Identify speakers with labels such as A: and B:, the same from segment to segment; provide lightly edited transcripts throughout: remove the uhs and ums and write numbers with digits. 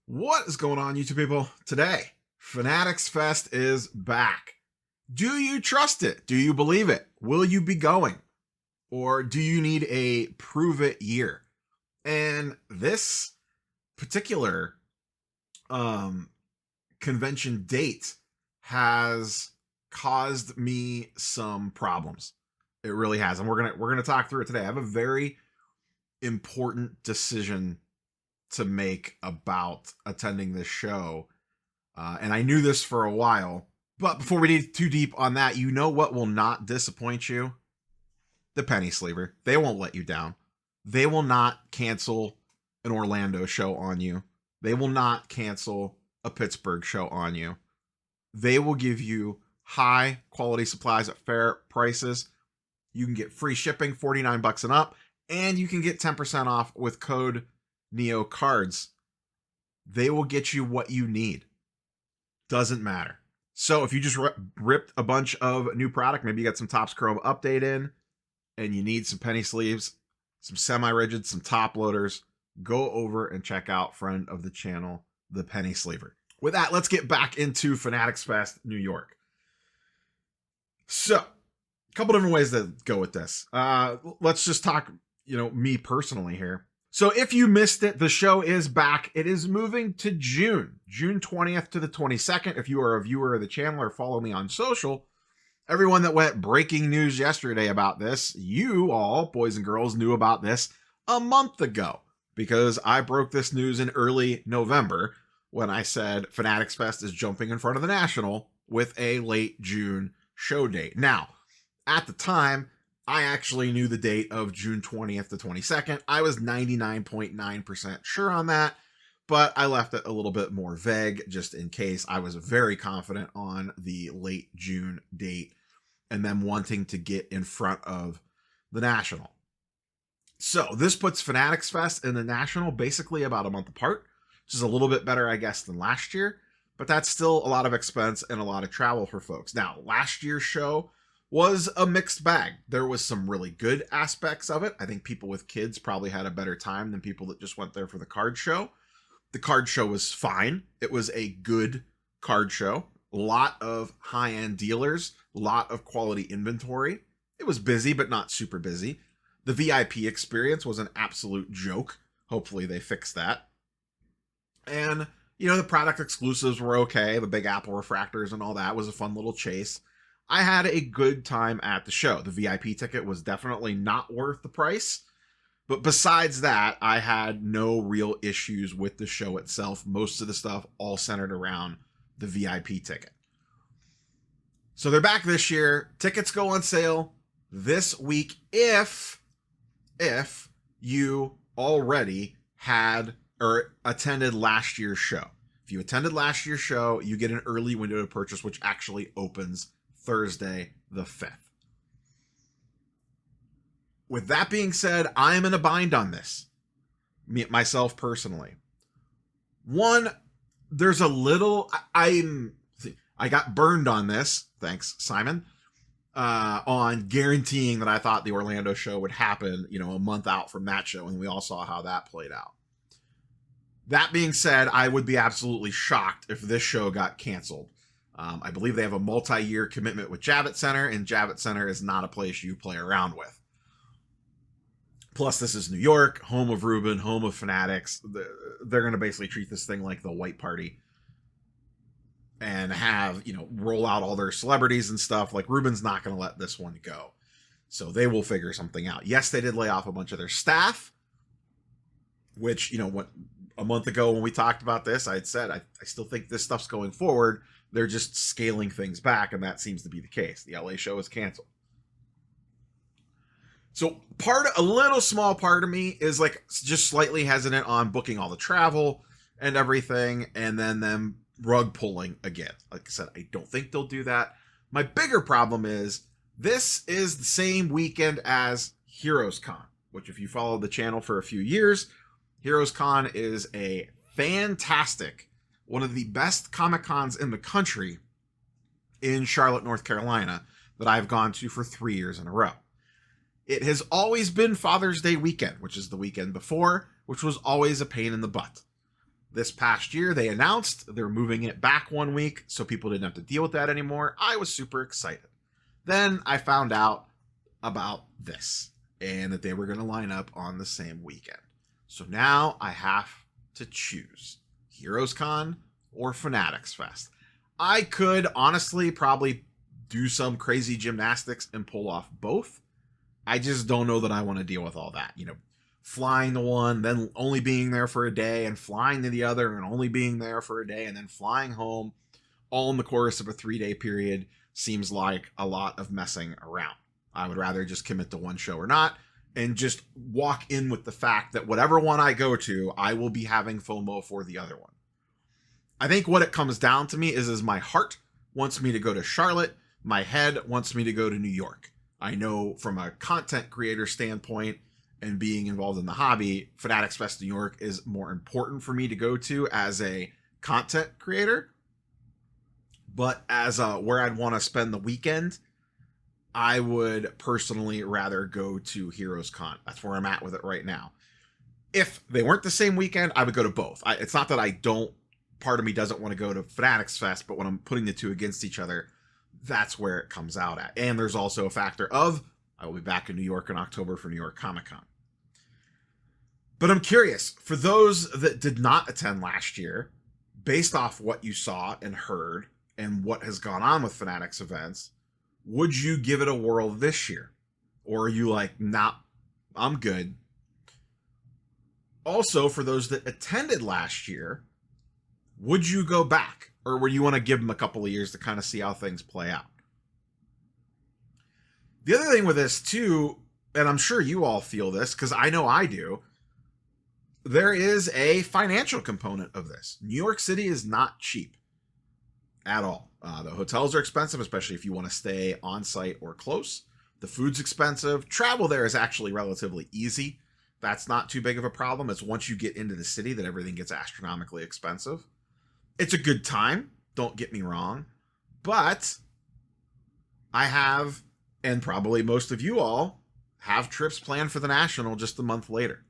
A: What is going on, YouTube people? Today, Fanatics Fest is back. Do you trust it? Do you believe it? Will you be going? Or do you need a prove it year? And this particular convention date has caused me some problems. It really has. And we're gonna talk through it today. I have a very important decision to make about attending this show. And I knew this for a while, but before we get too deep on that, you know what will not disappoint you? The Pennysleever. They won't let you down. They will not cancel an Orlando show on you. They will not cancel a Pittsburgh show on you. They will give you high quality supplies at fair prices. You can get free shipping, $49 and up, and you can get 10% off with code Neo cards. They will get you what you need. Doesn't matter. So if you just ripped a bunch of new product, maybe you got some Topps Chrome update in and you need some penny sleeves, some semi-rigid, some top loaders, go over and check out friend of the channel, the Pennysleever. With that, let's get back into Fanatics Fest New York. So a couple different ways to go with this. Let's just talk, me personally here. So if you missed it, the show is back. It is moving to June 20th to the 22nd. If you are a viewer of the channel or follow me on social, everyone that went breaking news yesterday about this, you all, boys and girls, knew about this a month ago because I broke this news in early November when I said Fanatics Fest is jumping in front of the National with a late June show date. Now, at the time, I actually knew the date of June 20th to 22nd. I was 99.9% sure on that, but I left it a little bit more vague just in case. I was very confident on the late June date and them wanting to get in front of the National. So this puts Fanatics Fest and the National basically about a month apart, which is a little bit better, I guess, than last year, but that's still a lot of expense and a lot of travel for folks. Now, last year's show was a mixed bag. There was some really good aspects of it. I think people with kids probably had a better time than people that just went there for the card show. The card show was fine. It was a good card show. A lot of high-end dealers, a lot of quality inventory. It was busy, but not super busy. The VIP experience was an absolute joke. Hopefully they fixed that. And, the product exclusives were okay. The Big Apple refractors and all that was a fun little chase. I had a good time at the show. The VIP ticket was definitely not worth the price. But besides that, I had no real issues with the show itself. Most of the stuff all centered around the VIP ticket. So they're back this year. Tickets go on sale this week if you already had or attended last year's show. If you attended last year's show, you get an early window to purchase, which actually opens Thursday the 5th. With that being said, I am in a bind on this. Myself personally. One, there's a little, I got burned on this, thanks Simon, on guaranteeing that I thought the Orlando show would happen, a month out from that show, and we all saw how that played out. That being said, I would be absolutely shocked if this show got canceled. I believe they have a multi-year commitment with Javits Center, and Javits Center is not a place you play around with. Plus, this is New York, home of Ruben, home of Fanatics. They're going to basically treat this thing like the white party and have, roll out all their celebrities and stuff. Like, Ruben's not going to let this one go. So they will figure something out. Yes, they did lay off a bunch of their staff, which, a month ago when we talked about this, I had said, I still think this stuff's going forward. They're just scaling things back, and that seems to be the case. The LA show is canceled. So a little small part of me is like just slightly hesitant on booking all the travel and everything, and then them rug pulling again. Like I said, I don't think they'll do that. My bigger problem is this is the same weekend as Heroes Con, which if you follow the channel for a few years, Heroes Con is a fantastic, one of the best Comic-Cons in the country in Charlotte, North Carolina, that I've gone to for 3 years in a row. It has always been Father's Day weekend, which is the weekend before, which was always a pain in the butt. This past year, they announced they're moving it back 1 week so people didn't have to deal with that anymore. I was super excited. Then I found out about this and that they were going to line up on the same weekend. So now I have to choose HeroesCon or Fanatics Fest. I could honestly probably do some crazy gymnastics and pull off both. I just don't know that I want to deal with all that. Flying to one, then only being there for a day, and flying to the other, and only being there for a day, and then flying home, all in the course of a 3-day period, seems like a lot of messing around. I would rather just commit to one show or not, and just walk in with the fact that whatever one I go to, I will be having FOMO for the other one. I think what it comes down to me is my heart wants me to go to Charlotte, my head wants me to go to New York. I know from a content creator standpoint and being involved in the hobby, Fanatics Fest New York is more important for me to go to as a content creator. But as where I'd want to spend the weekend, I would personally rather go to HeroesCon. That's where I'm at with it right now. If they weren't the same weekend, I would go to both. It's not that part of me doesn't want to go to Fanatics Fest, but when I'm putting the two against each other, that's where it comes out at. And there's also a factor of I will be back in New York in October for New York Comic Con. But I'm curious, for those that did not attend last year, based off what you saw and heard and what has gone on with Fanatics events, would you give it a whirl this year? Or are you like, nah, I'm good? Also, for those that attended last year, would you go back? Or would you want to give them a couple of years to kind of see how things play out? The other thing with this too, and I'm sure you all feel this because I know I do, there is a financial component of this. New York City is not cheap at all. The hotels are expensive, especially if you want to stay on site or close. The food's expensive. Travel there is actually relatively easy. That's not too big of a problem. It's once you get into the city that everything gets astronomically expensive. It's a good time, don't get me wrong, but I have, and probably most of you all, have trips planned for the National just a month later.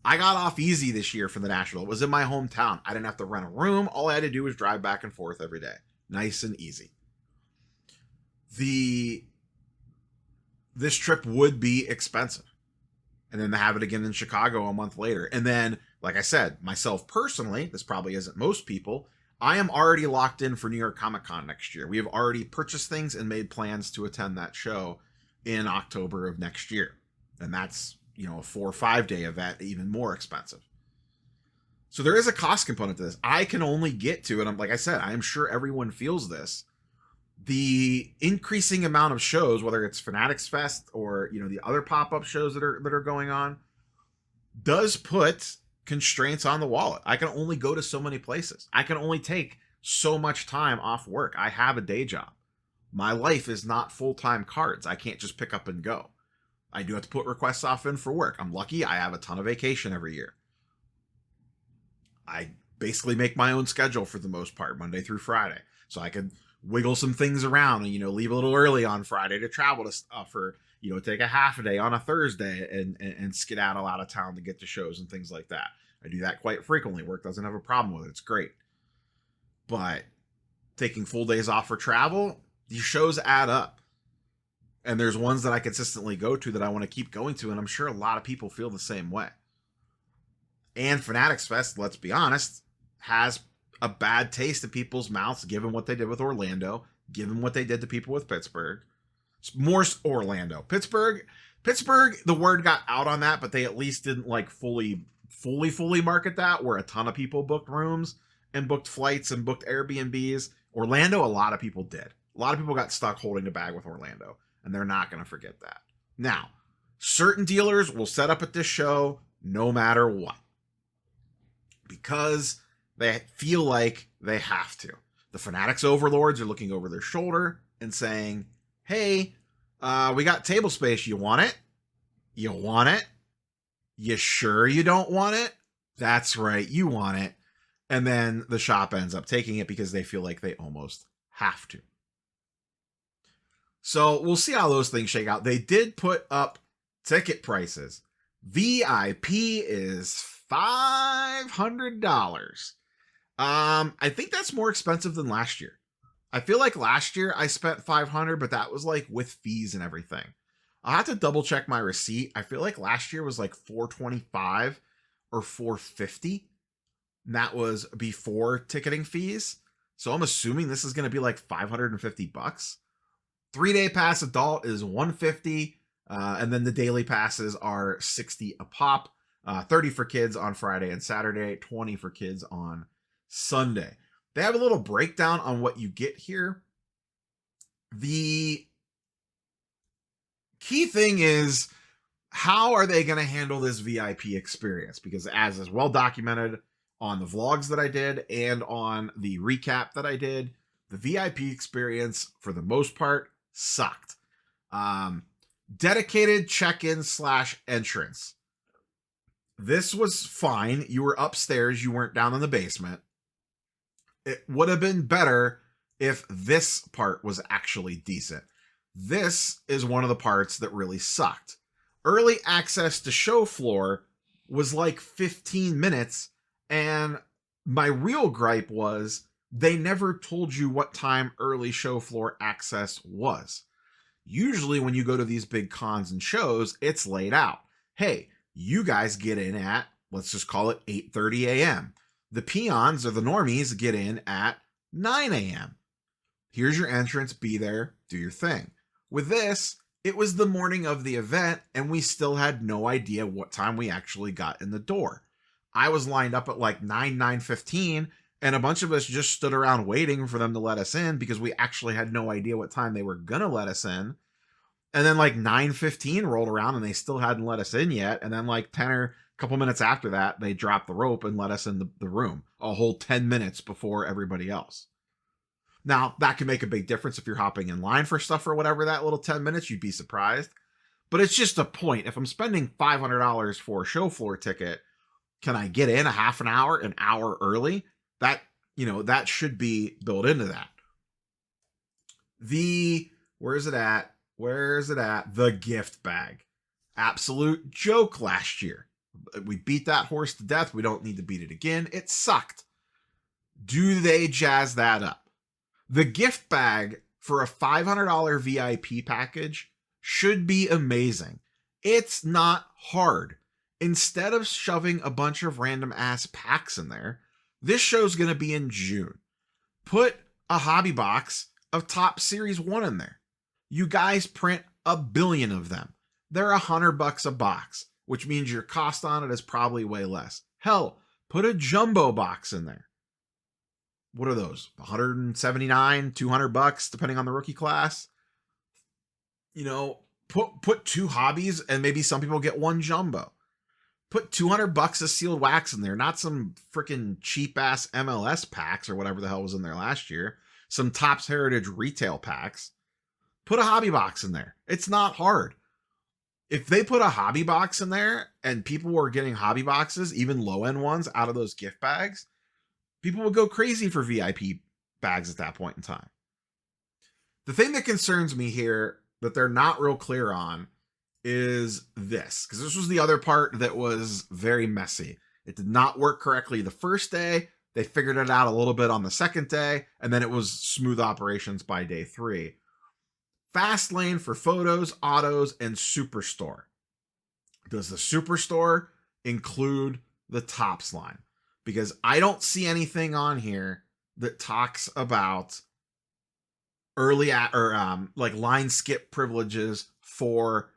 A: I got off easy this year for the National. It was in my hometown. I didn't have to rent a room. All I had to do was drive back and forth every day. Nice and easy. This trip would be expensive. And then to have it again in Chicago a month later. And then, like I said, myself personally, this probably isn't most people, I am already locked in for New York Comic Con next year. We have already purchased things and made plans to attend that show in October of next year. And that's, a 4 or 5 day event, even more expensive. So there is a cost component to this. I can only get to, and like I said, I'm sure everyone feels this, the increasing amount of shows, whether it's Fanatics Fest or, the other pop-up shows that are going on, does put constraints on the wallet. I can only go to so many places. I can only take so much time off work. I have a day job. My life is not full-time cards. I can't just pick up and go. I do have to put requests off in for work. I'm lucky I have a ton of vacation every year. I basically make my own schedule for the most part, Monday through Friday. So I can wiggle some things around and, leave a little early on Friday to travel to stuff, or, take a half a day on a Thursday and skedaddle out of town to get to shows and things like that. I do that quite frequently. Work doesn't have a problem with it. It's great. But taking full days off for travel, these shows add up. And there's ones that I consistently go to that I want to keep going to, and I'm sure a lot of people feel the same way. And Fanatics Fest, let's be honest, has a bad taste in people's mouths, given what they did with Orlando, given what they did to people with Pittsburgh. More Orlando. Pittsburgh, the word got out on that, but they at least didn't fully market that, where a ton of people booked rooms and booked flights and booked Airbnbs. Orlando, a lot of people did. A lot of people got stuck holding the bag with Orlando, and they're not going to forget that. Now, certain dealers will set up at this show no matter what, because they feel like they have to. The Fanatics overlords are looking over their shoulder and saying, hey, we got table space. You want it? You want it? You sure you don't want it? That's right, you want it. And then the shop ends up taking it because they feel like they almost have to. So we'll see how those things shake out. They did put up ticket prices. VIP is $500. I think that's more expensive than last year. I feel like last year I spent $500, but that was like with fees and everything. I'll have to double check my receipt. I feel like last year was like $425 or $450. And that was before ticketing fees. So I'm assuming this is going to be like $550. 3-day pass adult is $150. And then the daily passes are $60 a pop. 30 for kids on Friday and Saturday, 20 for kids on Sunday. They have a little breakdown on what you get here. The key thing is, how are they going to handle this VIP experience? Because as is well documented on the vlogs that I did and on the recap that I did, the VIP experience for the most part sucked. Dedicated check-in / entrance. This was fine. You were upstairs. You weren't down in the basement. It would have been better if this part was actually decent. This is one of the parts that really sucked. Early access to show floor was like 15 minutes, and my real gripe was they never told you what time early show floor access was. Usually when you go to these big cons and shows, it's laid out. Hey, you guys get in at, let's just call it 8:30 a.m. The peons or the normies get in at 9 a.m. Here's your entrance, be there, do your thing. With this, it was the morning of the event and we still had no idea what time we actually got in the door. I was lined up at like 9:15 and a bunch of us just stood around waiting for them to let us in because we actually had no idea what time they were gonna let us in. And then like 9:15 rolled around and they still hadn't let us in yet. And then like 10 or a couple minutes after that, they dropped the rope and let us in the room a whole 10 minutes before everybody else. Now, that can make a big difference if you're hopping in line for stuff or whatever, that little 10 minutes, you'd be surprised. But it's just a point. If I'm spending $500 for a show floor ticket, can I get in a half an hour early? That, that should be built into that. Where is it at? The gift bag. Absolute joke last year. We beat that horse to death. We don't need to beat it again. It sucked. Do they jazz that up? The gift bag for a $500 VIP package should be amazing. It's not hard. Instead of shoving a bunch of random ass packs in there, this show's going to be in June. Put a hobby box of Top Series 1 in there. You guys print 1 billion of them. They're $100 a box, which means your cost on it is probably way less. Hell, put a jumbo box in there. What are those? $179, $200, depending on the rookie class. Put 2 hobbies and maybe some people get 1 jumbo. Put $200 of sealed wax in there, not some freaking cheap ass MLS packs or whatever the hell was in there last year. Some Topps Heritage retail packs. Put a hobby box in there. It's not hard. If they put a hobby box in there and people were getting hobby boxes, even low end ones, out of those gift bags, people would go crazy for VIP bags at that point in time. The thing that concerns me here that they're not real clear on is this, because this was the other part that was very messy. It did not work correctly the first day. They figured it out a little bit on the second day, and then it was smooth operations by day 3. Fast lane for photos, autos, and Superstore. Does the Superstore include the Topps line? Because I don't see anything on here that talks about line skip privileges for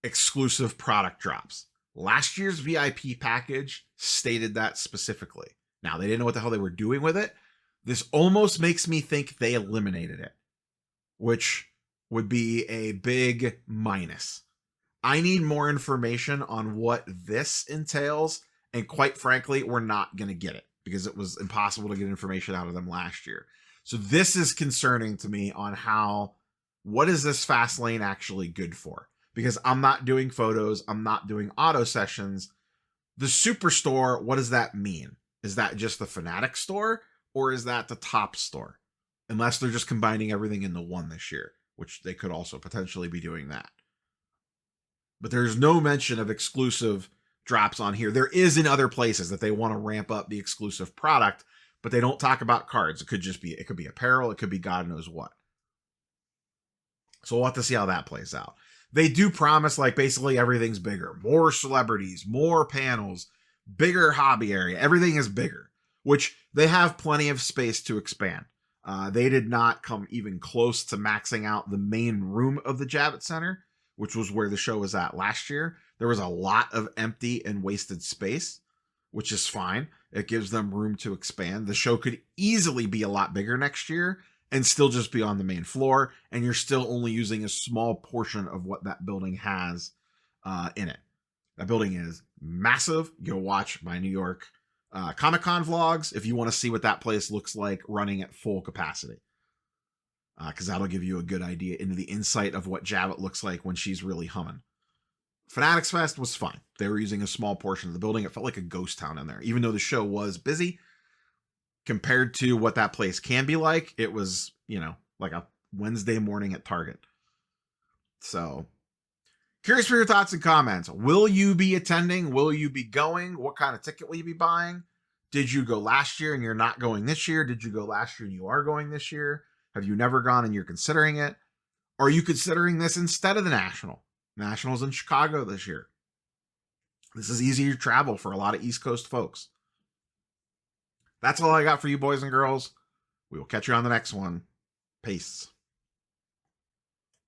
A: exclusive product drops. Last year's VIP package stated that specifically. Now, they didn't know what the hell they were doing with it. This almost makes me think they eliminated it, which would be a big minus. I need more information on what this entails, and quite frankly, we're not going to get it because it was impossible to get information out of them last year. So this is concerning to me on what is this fast lane actually good for? Because I'm not doing photos, I'm not doing auto sessions. The Superstore, what does that mean? Is that just the Fanatics store, or is that the Topps store? Unless they're just combining everything into one this year, which they could also potentially be doing that. But there's no mention of exclusive drops on here. There is in other places that they want to ramp up the exclusive product, but they don't talk about cards. It could be apparel. It could be God knows what. So we'll have to see how that plays out. They do promise like basically everything's bigger, more celebrities, more panels, bigger hobby area. Everything is bigger, which they have plenty of space to expand. They did not come even close to maxing out the main room of the Javits Center, which was where the show was at last year. There was a lot of empty and wasted space, which is fine. It gives them room to expand. The show could easily be a lot bigger next year and still just be on the main floor, and you're still only using a small portion of what that building has in it. That building is massive. Go watch my New York Comic-Con vlogs if you want to see what that place looks like running at full capacity. Because that'll give you a good idea into the insight of what Javit looks like when she's really humming. Fanatics Fest was fine. They were using a small portion of the building. It felt like a ghost town in there. Even though the show was busy, compared to what that place can be like, it was, like a Wednesday morning at Target. So, curious for your thoughts and comments. Will you be attending? Will you be going? What kind of ticket will you be buying? Did you go last year and you're not going this year? Did you go last year and you are going this year? Have you never gone and you're considering it? Are you considering this instead of the National? National's in Chicago this year. This is easier travel for a lot of East Coast folks. That's all I got for you, boys and girls. We will catch you on the next one. Peace.